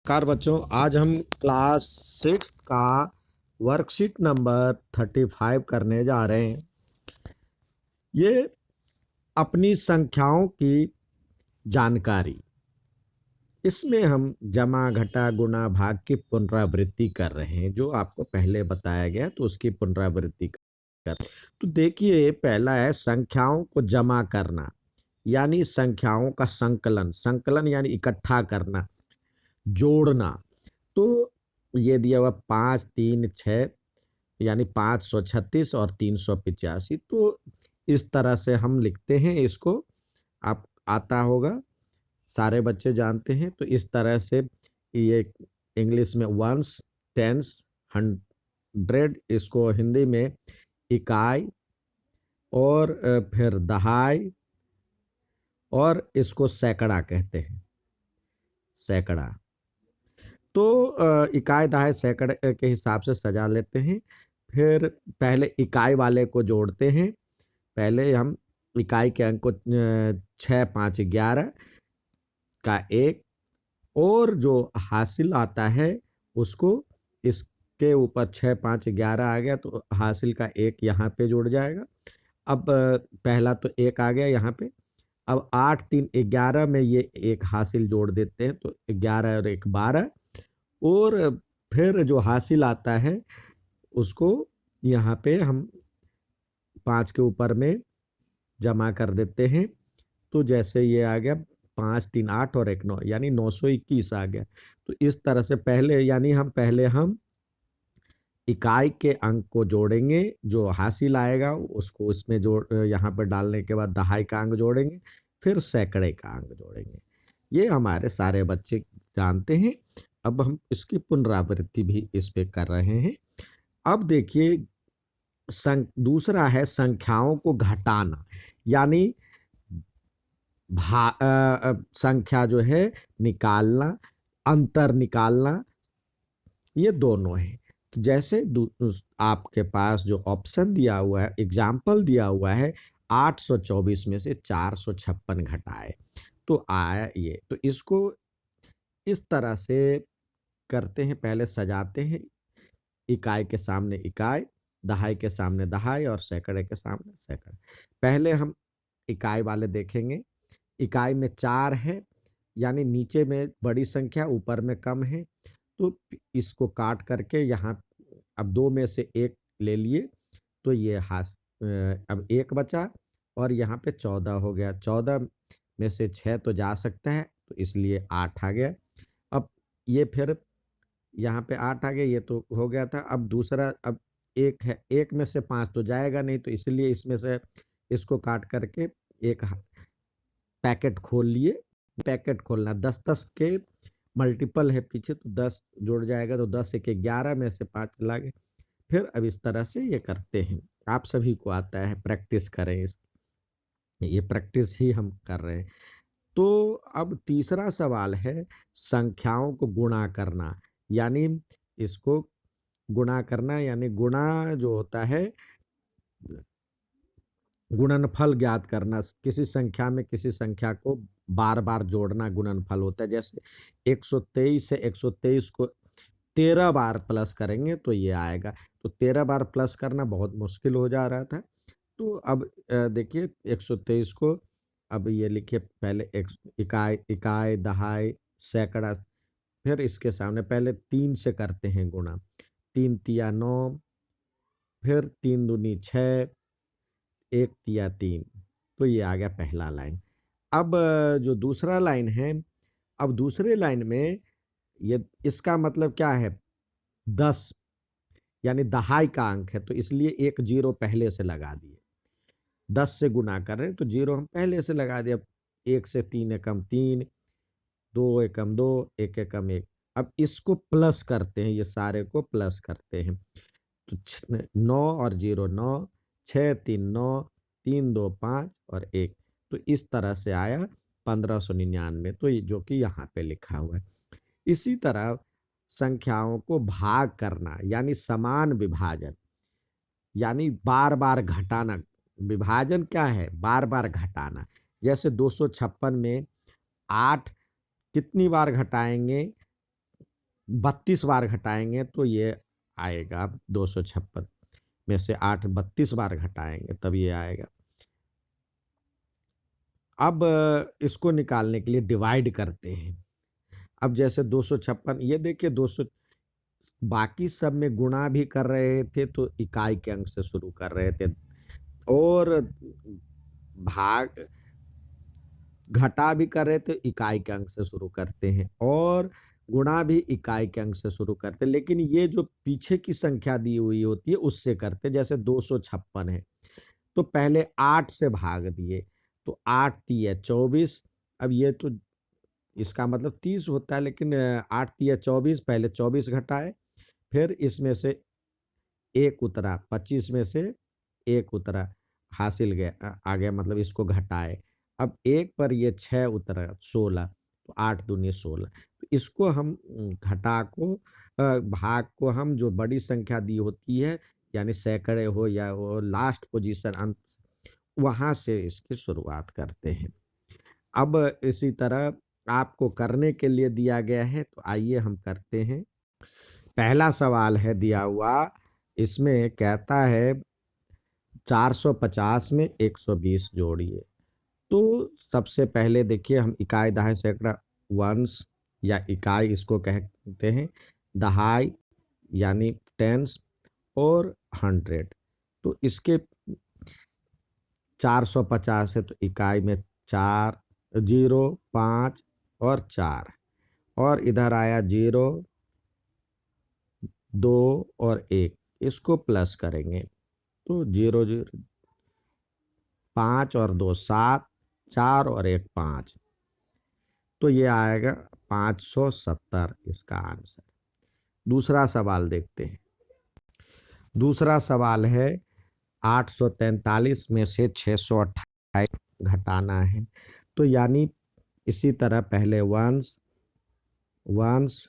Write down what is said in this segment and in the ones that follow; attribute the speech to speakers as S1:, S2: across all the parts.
S1: नमस्कार बच्चों, आज हम क्लास 6 का वर्कशीट नंबर 35 करने जा रहे हैं। ये अपनी संख्याओं की जानकारी। इसमें हम जमा घटा गुणा भाग की पुनरावृत्ति कर रहे हैं, जो आपको पहले बताया गया तो उसकी पुनरावृत्ति कर। तो देखिए, पहला है संख्याओं को जमा करना, यानी संख्याओं का संकलन। संकलन यानी इकट्ठा करना, जोड़ना। तो ये दिया हुआ 5 3 6 यानी 536 और 385। तो इस तरह से हम लिखते हैं इसको। आप आता होगा, सारे बच्चे जानते हैं। तो इस तरह से ये इंग्लिश में वंस, टेंस, हंड्रेड, इसको हिंदी में इकाई, और फिर दहाई, और इसको सैकड़ा कहते हैं, सैकड़ा। तो इकाई दहाई सैकड़े के हिसाब से सजा लेते हैं। फिर पहले इकाई वाले को जोड़ते हैं। पहले हम इकाई के अंक को 6 5 11 का एक, और जो हासिल आता है उसको, इसके ऊपर 6 5 11 आ गया तो हासिल का एक यहाँ पे जुड़ जाएगा। अब पहला तो एक आ गया यहाँ पे। अब 8 3 11 में ये एक हासिल जोड़ देते हैं, तो 11 और एक 12। और फिर जो हासिल आता है उसको यहाँ पे हम 5 के ऊपर में जमा कर देते हैं। तो जैसे ये आ गया 5 3 8 और एक 9, यानी 921 आ गया। तो इस तरह से पहले हम इकाई के अंक को जोड़ेंगे, जो हासिल आएगा उसको इसमें जोड़, यहाँ पर डालने के बाद दहाई का अंक जोड़ेंगे, फिर सैकड़े का अंक जोड़ेंगे। ये हमारे सारे बच्चे जानते हैं। अब हम इसकी पुनरावृत्ति भी इस पे कर रहे हैं। अब देखिए, दूसरा है संख्याओं को घटाना, यानी संख्या जो है निकालना, अंतर निकालना। ये दोनों है। तो जैसे आपके पास जो ऑप्शन दिया हुआ है, एग्जाम्पल दिया हुआ है, 824 में से 456 घटाए तो आया ये। तो इसको इस तरह से करते हैं, पहले सजाते हैं। इकाई के सामने इकाई, दहाई के सामने दहाई, और सैकड़े के सामने सैकड़े। पहले हम इकाई वाले देखेंगे। इकाई में 4 है, यानी नीचे में बड़ी संख्या, ऊपर में कम है। तो इसको काट करके यहाँ अब 2 में से 1 ले लिए, तो ये अब 1 बचा, और यहाँ पे 14 हो गया। 14 में से 6 तो जा सकता है, तो इसलिए 8 आ गया। अब ये फिर यहाँ पे 8 आ गया, ये तो हो गया था। अब दूसरा, अब 1 है, 1 में से 5 तो जाएगा नहीं, तो इसलिए इसमें से इसको काट करके एक पैकेट खोल लिए। पैकेट खोलना, 10 के मल्टीपल है पीछे, तो 10 जुड़ जाएगा, तो 10 एक 11 में से 5 चला गया। फिर अब इस तरह से ये करते हैं। आप सभी को आता है, प्रैक्टिस करें इस, ये प्रैक्टिस ही हम कर रहे हैं। तो अब तीसरा सवाल है संख्याओं को गुणा करना, यानी इसको गुणा करना, यानी गुणा जो होता है, गुणनफल ज्ञात करना। किसी संख्या में किसी संख्या को बार बार जोड़ना गुणनफल होता है। जैसे 123 से 123 को 13 बार प्लस करेंगे तो ये आएगा। तो 13 बार प्लस करना बहुत मुश्किल हो जा रहा था। तो अब देखिए, 123 को अब ये लिखिए, पहले इकाई, इकाई दहाई सैकड़ा। फिर इसके सामने पहले 3 से करते हैं गुणा। 3 तिया 9, फिर 3 दूनी 6, 1 तिया 3। तो ये आ गया पहला लाइन। अब जो दूसरा लाइन है, अब दूसरे लाइन में ये, इसका मतलब क्या है, 10, यानी दहाई का अंक है, तो इसलिए एक जीरो पहले से लगा दिए। 10 से गुना कर रहे हैं तो जीरो हम पहले से लगा दिए। अब 1 से 3 एकम 3, 2 एकम 2, 1 एकम 1। अब इसको प्लस करते हैं, ये सारे को प्लस करते हैं। तो 9 और 0 9, 6 3 9, 3 2 5 और 1। तो इस तरह से आया 1599, तो ये जो कि यहाँ पे लिखा हुआ है। इसी तरह संख्याओं को भाग करना, यानी समान विभाजन, यानी बार बार घटाना। विभाजन क्या है, बार बार घटाना। जैसे 256 में 8 कितनी बार घटाएंगे, 32 बार घटाएंगे तो ये आएगा 256 में से 8 32 बार घटाएंगे तब ये आएगा। अब इसको निकालने के लिए डिवाइड करते हैं। अब जैसे 256 ये देखिए 200, बाकी सब में गुणा भी कर रहे थे तो इकाई के अंक से शुरू कर रहे थे, और भाग घटा भी कर रहे थे इकाई के अंक से शुरू करते हैं, और गुणा भी इकाई के अंक से शुरू करते हैं। लेकिन ये जो पीछे की संख्या दी हुई होती है उससे करते हैं। जैसे 256 है तो पहले 8 से भाग दिए तो 8 तिया 24। अब ये तो इसका मतलब 30 होता है, लेकिन 8 तिया 24, पहले 24 घटाए, फिर इसमें से एक उतरा, 25 में से एक उतरा, हासिल गया आ गया, मतलब इसको घटाए। अब एक पर ये 6 उतरा 16, तो 8 दूनी 16। तो इसको हम घटा को भाग को हम जो बड़ी संख्या दी होती है, यानी सैकड़े हो या वो लास्ट पोजीशन अंत, वहां से इसकी शुरुआत करते हैं। अब इसी तरह आपको करने के लिए दिया गया है, तो आइए हम करते हैं। पहला सवाल है दिया हुआ, इसमें कहता है 450 में 120 जोड़िए। तो सबसे पहले देखिए हम इकाई दहाई सैकड़ा वंस या इकाई इसको कहते हैं, दहाई यानी टेंस, और 100। तो इसके 450 है तो इकाई में 4 0 5 और 4, और इधर आया 0 2 और 1, इसको प्लस करेंगे तो 0 0 5 और 2 7, 4 और 1 5, तो ये आएगा 570 इसका आंसर। दूसरा सवाल देखते हैं। दूसरा सवाल है 843 में से 628 घटाना है। तो यानी इसी तरह पहले वंस वंस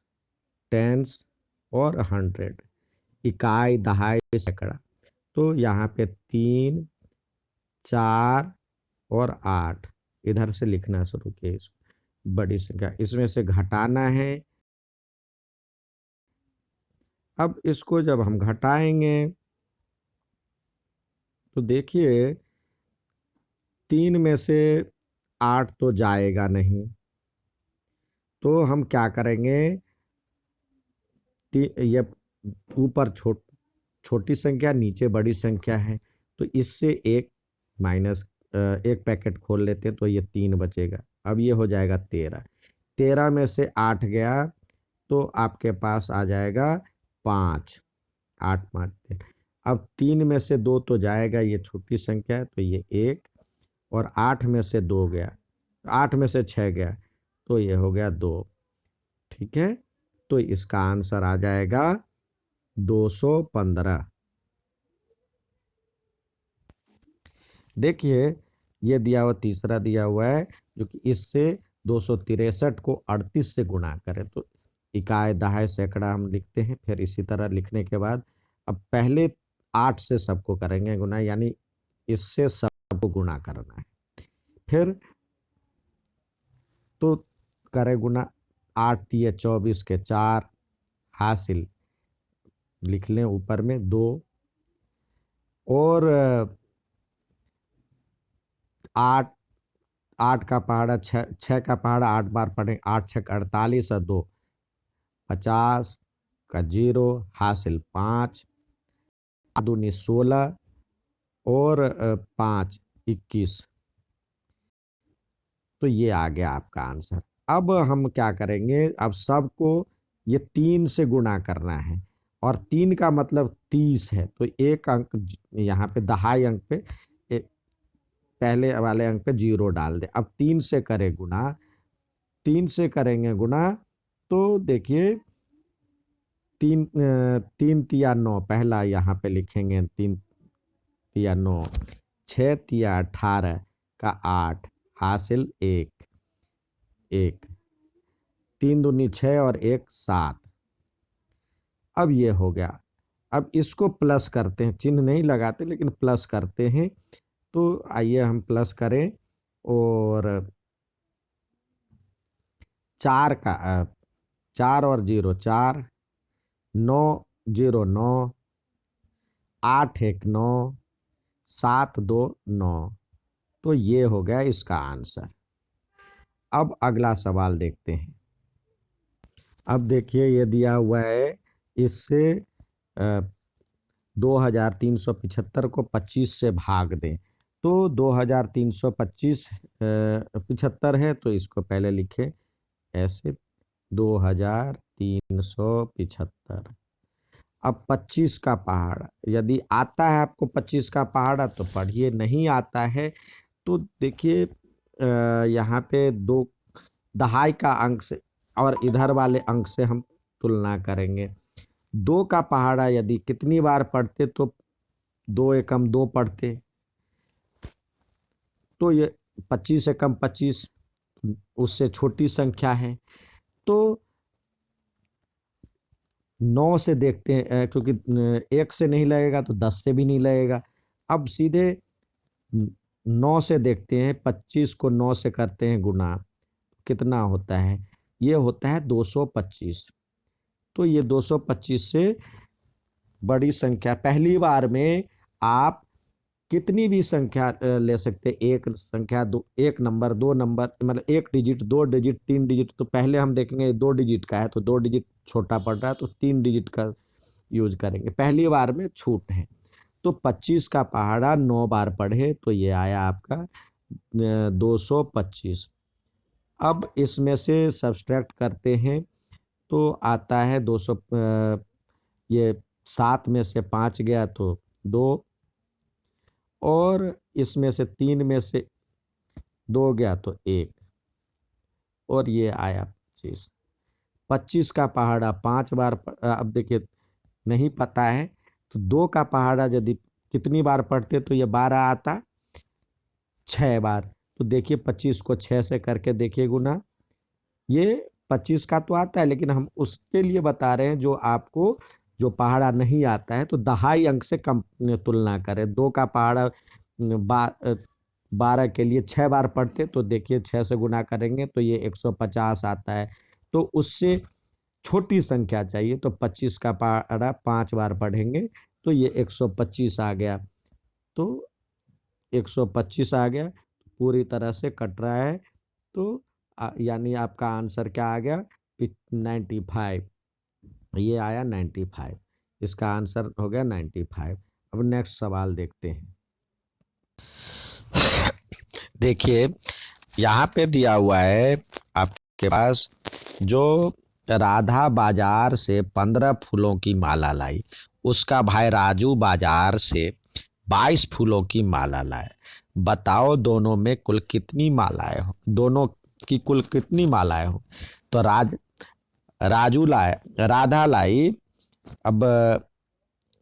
S1: टेंस और 100, इकाई दहाई सैकड़ा। तो यहाँ पे 3 4 और 8, इधर से लिखना शुरू किए इसको बड़ी संख्या, इसमें से घटाना है। अब इसको जब हम घटाएंगे तो देखिए 3 में से 8 तो जाएगा नहीं, तो हम क्या करेंगे, ये ऊपर छोटी संख्या नीचे बड़ी संख्या है, तो इससे एक माइनस, एक पैकेट खोल लेते हैं तो ये 3 बचेगा। अब ये हो जाएगा 13। 13 में से 8 गया तो आपके पास आ जाएगा 5, 8 5 13। अब 3 में से 2 तो जाएगा, ये छोटी संख्या है तो ये 1, और 8 में से 2 गया, 8 में से 6 गया तो ये हो गया 2। ठीक है, तो इसका आंसर आ जाएगा 215। देखिए ये दिया हुआ तीसरा दिया हुआ है, जो कि इससे 263 को 38 से गुणा करें। तो इकाई दहाई सैकड़ा हम लिखते हैं, फिर इसी तरह लिखने के बाद अब पहले 8 से सबको करेंगे गुणा, यानी इससे सबको गुणा करना है। फिर तो करें गुना, 8 तिया 24 के 4, हासिल लिख लें ऊपर में 2, और 8 8 का पहाड़ा 6, 6 का पहाड़ा 8 बार पढ़े, 8 6 48 और 2 50 का 0, हासिल 5 दूनी 16, और 5 21। तो ये आ गया आपका आंसर। अब हम क्या करेंगे, अब सबको ये 3 से गुणा करना है, और 3 का मतलब 30 है, तो एक अंक यहाँ पे दहाई अंक पे पहले वाले अंक पे 0 डाल दे। अब 3 से करें गुणा, 3 से करेंगे गुणा तो देखिए 3 तिया 9, पहला यहाँ पे लिखेंगे 3 तिया 9, 6 तिया 18 का 8, हासिल 1 1, 3 दूनी 6 और 1 7। अब ये हो गया। अब इसको प्लस करते हैं, चिन्ह नहीं लगाते लेकिन प्लस करते हैं। तो आइए हम प्लस करें, और 4 का 4 और 0 4, 9 0 9, 8 1 9, 7 2 9। तो ये हो गया इसका आंसर। अब अगला सवाल देखते हैं। अब देखिए ये दिया हुआ है, इससे 2375 को 25 से भाग दें। तो 2325 75 है, तो इसको पहले लिखें ऐसे 2375। अब 25 का पहाड़ा, यदि आता है आपको 25 का पहाड़ा तो पढ़िए, नहीं आता है तो देखिए यहाँ पे दो दहाई का अंक से और इधर वाले अंक से हम तुलना करेंगे। 2 का पहाड़ा यदि कितनी बार पढ़ते तो 2 एकम 2 पढ़ते, तो ये 25 एकम 25 उससे छोटी संख्या है। तो 9 से देखते हैं, क्योंकि 1 से नहीं लगेगा तो 10 से भी नहीं लगेगा। अब सीधे 9 से देखते हैं, 25 को 9 से करते हैं गुना, कितना होता है? ये होता है 225। तो ये 225 से बड़ी संख्या, पहली बार में आप कितनी भी संख्या ले सकते हैं। एक संख्या, दो, एक नंबर, दो नंबर, मतलब एक डिजिट, दो डिजिट, तीन डिजिट। तो पहले हम देखेंगे 2 डिजिट का है तो 2 डिजिट छोटा पड़ रहा है, तो 3 डिजिट का यूज करेंगे। पहली बार में छूट है। तो 25 का पहाड़ा 9 बार पढ़े तो ये आया आपका 225। अब इसमें से सब्सट्रैक्ट करते हैं तो आता है 200। ये 7 में से 5 गया तो 2, और इसमें से 3 में से 2 गया तो 1, और ये आया 25। 25 का पहाड़ा 5 बार अब देखिए नहीं पता है तो 2 का पहाड़ा यदि कितनी बार पढ़ते तो ये 12 आता, 6 बार। तो देखिए 25 को 6 से करके देखिए गुना, ये 25 का तो आता है, लेकिन हम उसके लिए बता रहे हैं जो आपको जो पहाड़ा नहीं आता है, तो दहाई अंक से कम तुलना करें। 2 का पहाड़ा 12 के लिए 6 बार पढ़ते तो देखिए 6 से गुना करेंगे तो ये 150 आता है। तो उससे छोटी संख्या चाहिए, तो 25 का पहाड़ा 5 बार पढ़ेंगे तो ये 125 आ गया। तो 125 आ गया, पूरी तरह से कट रहा है। तो यानी आपका आंसर क्या आ गया? 95। ये आया 95, इसका आंसर हो गया 95। अब नेक्स्ट सवाल देखते हैं। देखिए यहाँ पे दिया हुआ है आपके पास, जो राधा बाजार से 15 फूलों की माला लाई, उसका भाई राजू बाजार से 22 फूलों की माला लाए। बताओ दोनों में कुल कितनी मालाएं हो, दोनों की कुल कितनी मालाएं हो। तो राजू लाए, राधा लाई। अब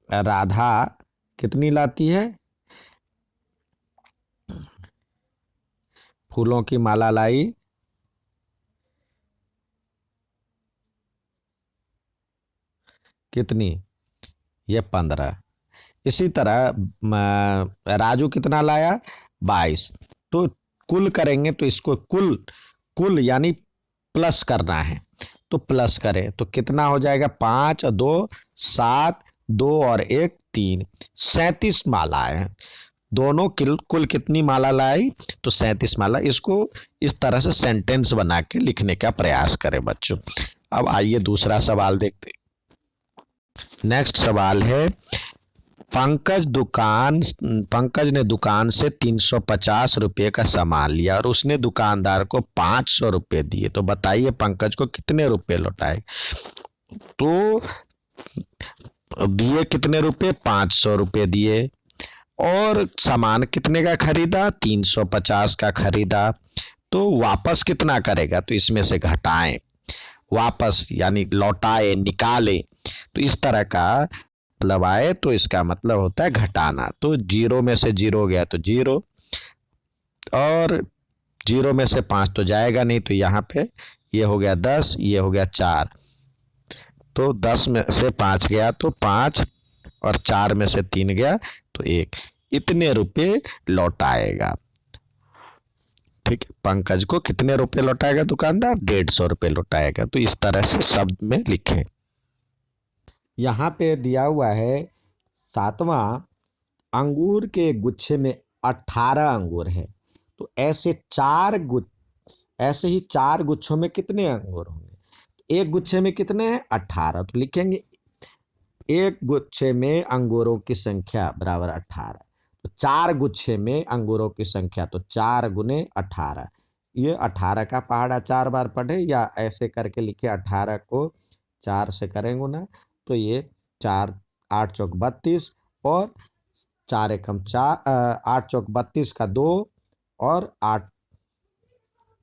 S1: राधा कितनी लाती है? फूलों की माला लाई कितनी? ये 15। इसी तरह राजू कितना लाया? 22। तो कुल करेंगे तो इसको कुल कुल यानी प्लस करना है, तो प्लस करें तो कितना हो जाएगा? 5 2 7, 2 और 1 3, 37 मालाएं हैं। दोनों कुल कितनी माला लाई? तो 37 माला। इसको इस तरह से सेंटेंस बना के लिखने का प्रयास करें बच्चों। अब आइए दूसरा सवाल देखते हैं। नेक्स्ट सवाल है, पंकज ने दुकान से 350 रुपये का सामान लिया और उसने दुकानदार को 500 रुपये दिए। तो बताइए पंकज को कितने रुपए लौटाए? तो दिए कितने रुपए? 500 रुपये दिए, और सामान कितने का खरीदा? 350 का खरीदा। तो वापस कितना करेगा? तो इसमें से घटाएं, वापस यानी लौटाए, निकाले। तो इस तरह का मतलब आए तो इसका मतलब होता है घटाना। तो 0 में से 0 गया तो 0, और 0 में से 5 तो जाएगा नहीं, तो यहाँ पे ये हो गया 10, ये हो गया 4। तो 10 में से 5 गया तो 5, और 4 में से 3 गया तो 1। इतने रुपए लौटाएगा। ठीक है, पंकज को कितने रुपए लौटाएगा दुकानदार? 150 रुपये लौटाएगा। तो इस तरह से शब्द में लिखें। यहाँ पे दिया हुआ है 7वां, अंगूर के गुच्छे में 18 अंगूर है। तो ऐसे ही 4 गुच्छों में कितने अंगूर होंगे? एक गुच्छे में कितने हैं? 18। तो लिखेंगे एक गुच्छे में अंगूरों की संख्या बराबर 18। तो 4 गुच्छे में अंगूरों की संख्या, तो 4 गुने 18। ये 18 का पहाड़ा 4 बार पढ़े या ऐसे करके लिखे, 18 को 4 से करेंगे ना, तो ये 4 8 चौक 32 और 4 एकम 4, 8 चौक 32 का 2 और 8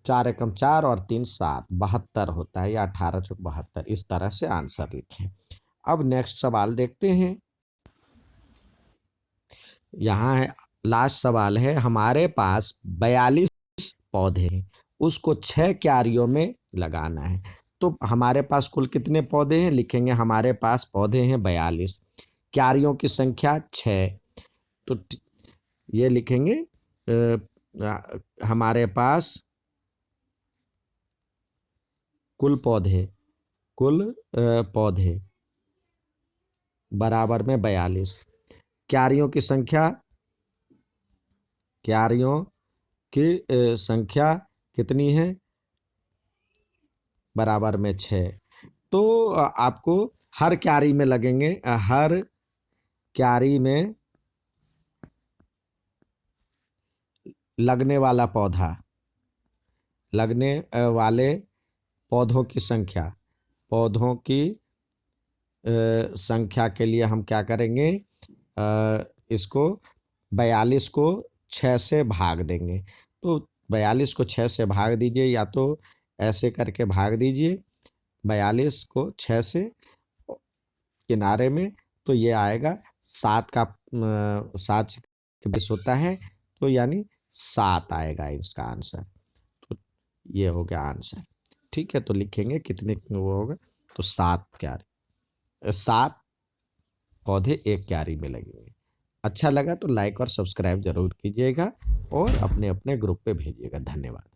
S1: 4 एकम 4 और 3 7, 72 होता है, या 18 चौक 72। इस तरह से आंसर लिखें। अब नेक्स्ट सवाल देखते हैं। यहाँ है लास्ट सवाल है, हमारे पास 42 पौधे हैं, उसको 6 क्यारियों में लगाना है। तो हमारे पास कुल कितने पौधे हैं? लिखेंगे हमारे पास पौधे हैं 42, क्यारियों की संख्या 6। तो ये लिखेंगे हमारे पास कुल पौधे बराबर में 42, क्यारियों की संख्या, क्यारियों की संख्या कितनी है? बराबर में 6। तो आपको हर क्यारी में लगेंगे, हर क्यारी में लगने वाला पौधा, लगने वाले पौधों की संख्या, पौधों की संख्या के लिए हम क्या करेंगे? इसको 42 को 6 से भाग देंगे। तो 42 को 6 से भाग दीजिए, या तो ऐसे करके भाग दीजिए 42 को 6 से किनारे में, तो ये आएगा 7 का 7 के 20 होता है, तो यानी 7 आएगा इसका आंसर। तो ये हो गया आंसर। ठीक है, तो लिखेंगे कितने वो होगा, तो 7 क्यारी, 7 पौधे एक क्यारी में लगेंगे। अच्छा लगा तो लाइक और सब्सक्राइब जरूर कीजिएगा और अपने अपने ग्रुप पे भेजिएगा। धन्यवाद।